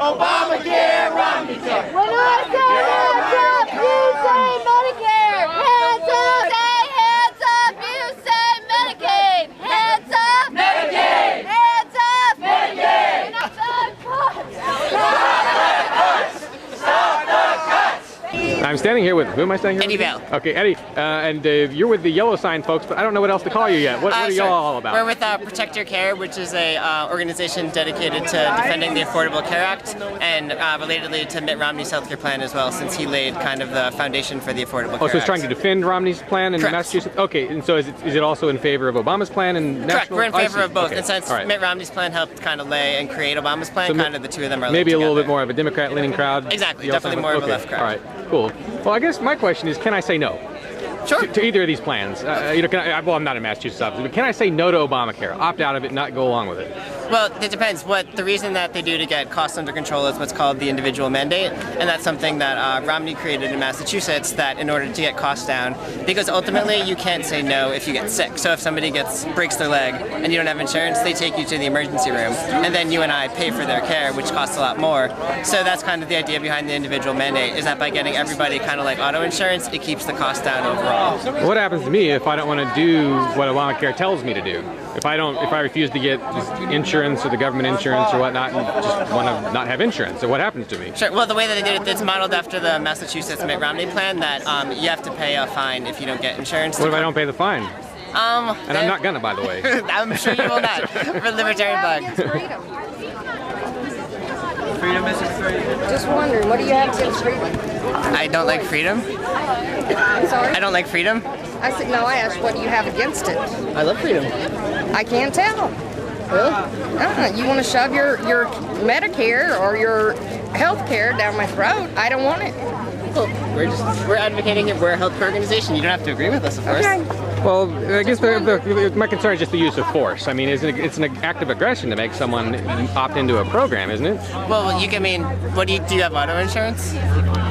ObamaCare, RomneyCare. When I say hands up, you say Medicare. Hands up, say hands up, you say Medicaid. Hands up, Medicaid. Hands up, Medicaid. Stop the cuts. I'm standing here with, who am I standing here Eddie with? Bell. Okay, Eddie, and you're with the yellow sign folks, but I don't know what else to call you yet. What are Sure. y'all all about? We're with Protect Your Care, which is a organization dedicated to defending the Affordable Care Act and relatedly to Mitt Romney's healthcare plan as well, since he laid kind of the foundation for the Affordable Care Act. Oh, so it's trying to defend Romney's plan in Correct. Massachusetts? Okay, and so is it also in favor of Obama's plan and national? Correct, we're in favor of both. Okay. And since All right. Mitt Romney's plan helped kind of lay and create Obama's plan, So kind of the two of them are maybe a linked little bit together. more of a Democrat-leaning crowd? Exactly, You also definitely have more of a left crowd. All right, cool. Well, I guess my question is, can I say no? Sure. To either of these plans? Well, I'm not in Massachusetts, obviously, but can I say no to Obamacare? Opt out of it, not go along with it? Well, it depends. The reason that they do to get costs under control is what's called the individual mandate, and that's something that Romney created in Massachusetts. That in order to get costs down, because ultimately you can't say no if you get sick. So if somebody breaks their leg and you don't have insurance, they take you to the emergency room, and then you and I pay for their care, which costs a lot more. So that's kind of the idea behind the individual mandate, is that by getting everybody kind of like auto insurance, it keeps the cost down overall. What happens to me if I don't want to do what Obamacare tells me to do? If I refuse to get insurance or the government insurance or whatnot, and just want to not have insurance, so what happens to me? Sure. Well, the way that they did it, it's modeled after the Massachusetts Mitt Romney plan that you have to pay a fine if you don't get insurance. What if I don't pay the fine? And I'm not gonna, by the way. I'm sure you will not. For libertarian bug. Freedom is freedom. Just wondering, what do you have against freedom? I don't like freedom. I'm sorry? I don't like freedom. I said, no, I asked, what do you have against it? I love freedom. I can't tell. Really? You want to shove your Medicare or your health care down my throat? I don't want it. Well, we're advocating it. We're a health organization. You don't have to agree with us, of course. Okay. Well, I guess my concern is just the use of force. I mean, it's an act of aggression to make someone opt into a program, isn't it? Well, do you have auto insurance?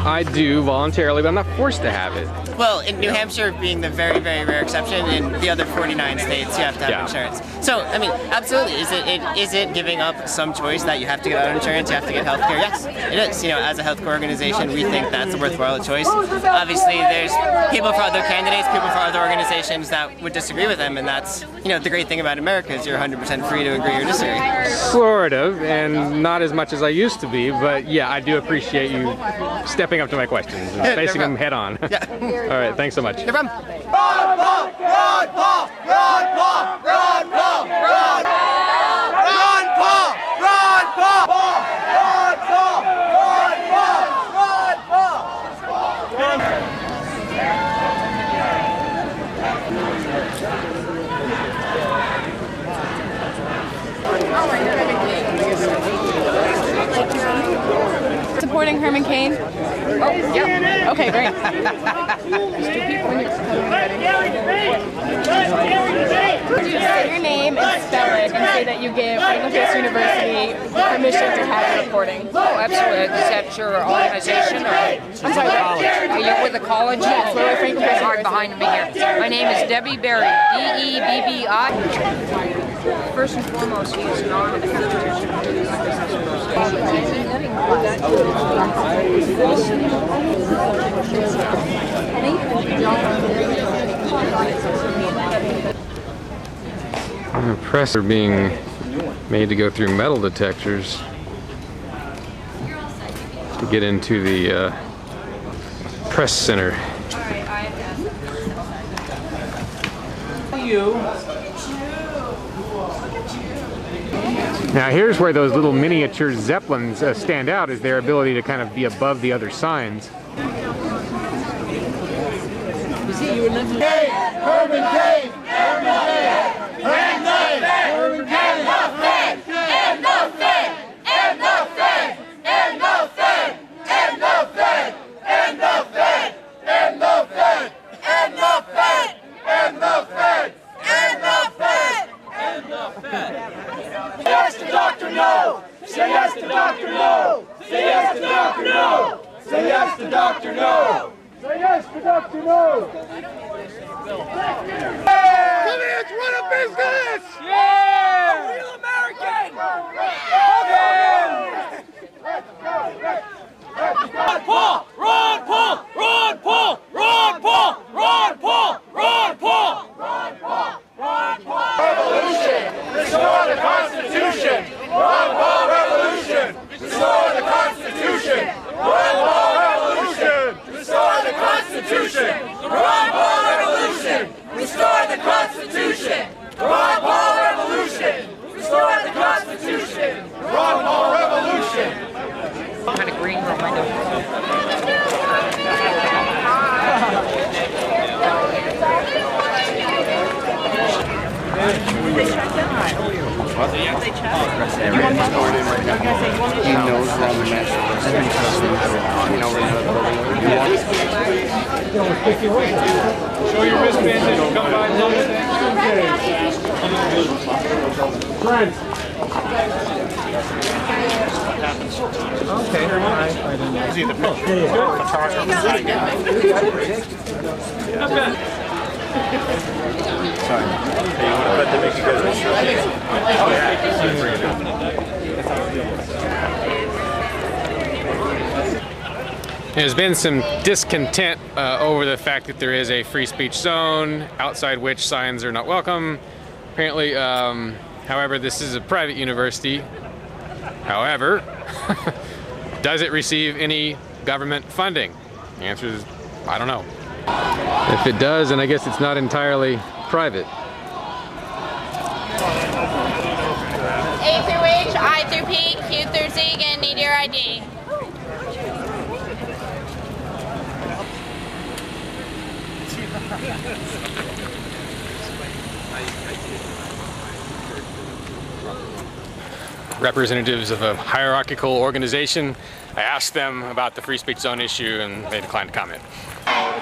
I do voluntarily, but I'm not forced to have it. Well, in New Hampshire being the very, very rare exception, in the other 49 states you have to have insurance. So, I mean, absolutely, is it giving up some choice that you have to get auto insurance, you have to get health care? Yes, it is. You know, as a health care organization, we think that's a worthwhile choice. Obviously, there's people for other candidates, people for other organizations that would disagree with them, and that's, you know, the great thing about America is you're 100% free to agree or disagree. Sort of, and not as much as I used to be, but yeah, I do appreciate you stepping up to my questions and facing them head on. Yeah. All right, thanks so much. No problem. Run, Paul! Run, Paul! Run, Paul! Run, Paul! Run! Run, Paul! Run, Paul! Run, Paul! Run, Paul! Run, Paul! Supporting Herman Cain? Oh, yeah. Okay, great. There's two people in here. Say your name and spell it and say that you give Franklin University permission to have reporting. Oh, absolutely. Is that your organization? Or, I'm sorry, college. Are you with the college? Yes, we're with Franklin University. Hard behind me here. My name is Debbie Berry. D-E-B-B-I. First and foremost, he is The press are being made to go through metal detectors to get into the press center. Now here's where those little miniature zeppelins stand out, is their ability to kind of be above the other signs. Herman Cain! Herman Cain! Herman Cain! Herman Cain! Herman Cain! End the Fed! End the Fed! End the Fed! End the Fed! End the Fed! End the Fed! End the Fed! End the Fed! End the Fed! End the Fed! Say yes to Dr. No! Say yes to Dr. No! Say yes to Dr. No! Say yes to Dr. No! Say yes to Dr. No! Let's run a business! Yeah! A real American! Ron Paul! Ron Paul! Ron Paul! Ron Paul! Ron Paul! Ron Paul! Ron Paul! Ron Paul! Revolution! Restore the Constitution! Ron Paul Revolution! Restore the Constitution! Ron Paul Revolution! Restore the Constitution! Ron Paul Revolution! Restore the Constitution! Ron Paul Revolution! Restore the Constitution! Ron Paul Revolution! Kind of green behind him. He knows that I'm a nationalist. Show your wristband and come by and look Okay, all right. See the Sorry. Hey, you want to bet they make you guys a shirt? Oh, yeah. There's been some discontent over the fact that there is a free speech zone outside which signs are not welcome. Apparently, however, this is a private university. However, does it receive any government funding? The answer is, I don't know. If it does, then I guess it's not entirely private. A through H, I through P, Q through Z, again, need your ID. Representatives of a hierarchical organization. I asked them about the free speech zone issue and they declined to comment. Ron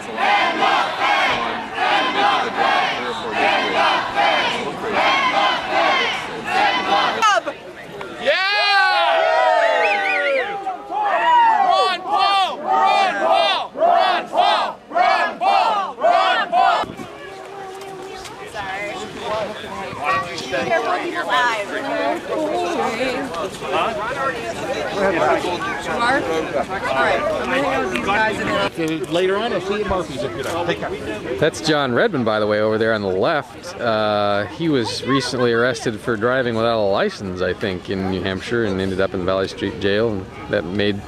Paul! Ron Paul! Ron Paul! Ron Paul! Ron Paul! Sorry. Careful, people live. Mark? Alright, I'm gonna hang out with these guys and then Later on, I'll see you at Murphy's if you're there. Take care. That's John Redmond, by the way, over there on the left. He was recently arrested for driving without a license, I think, in New Hampshire and ended up in Valley Street Jail. And that made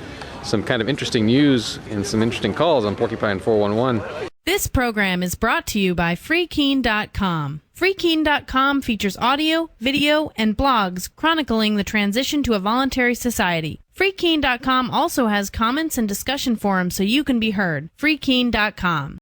some kind of interesting news and some interesting calls on Porcupine 411. This program is brought to you by freekeen.com. Freekeen.com features audio, video, and blogs chronicling the transition to a voluntary society. Freekeen.com also has comments and discussion forums so you can be heard. Freekeen.com.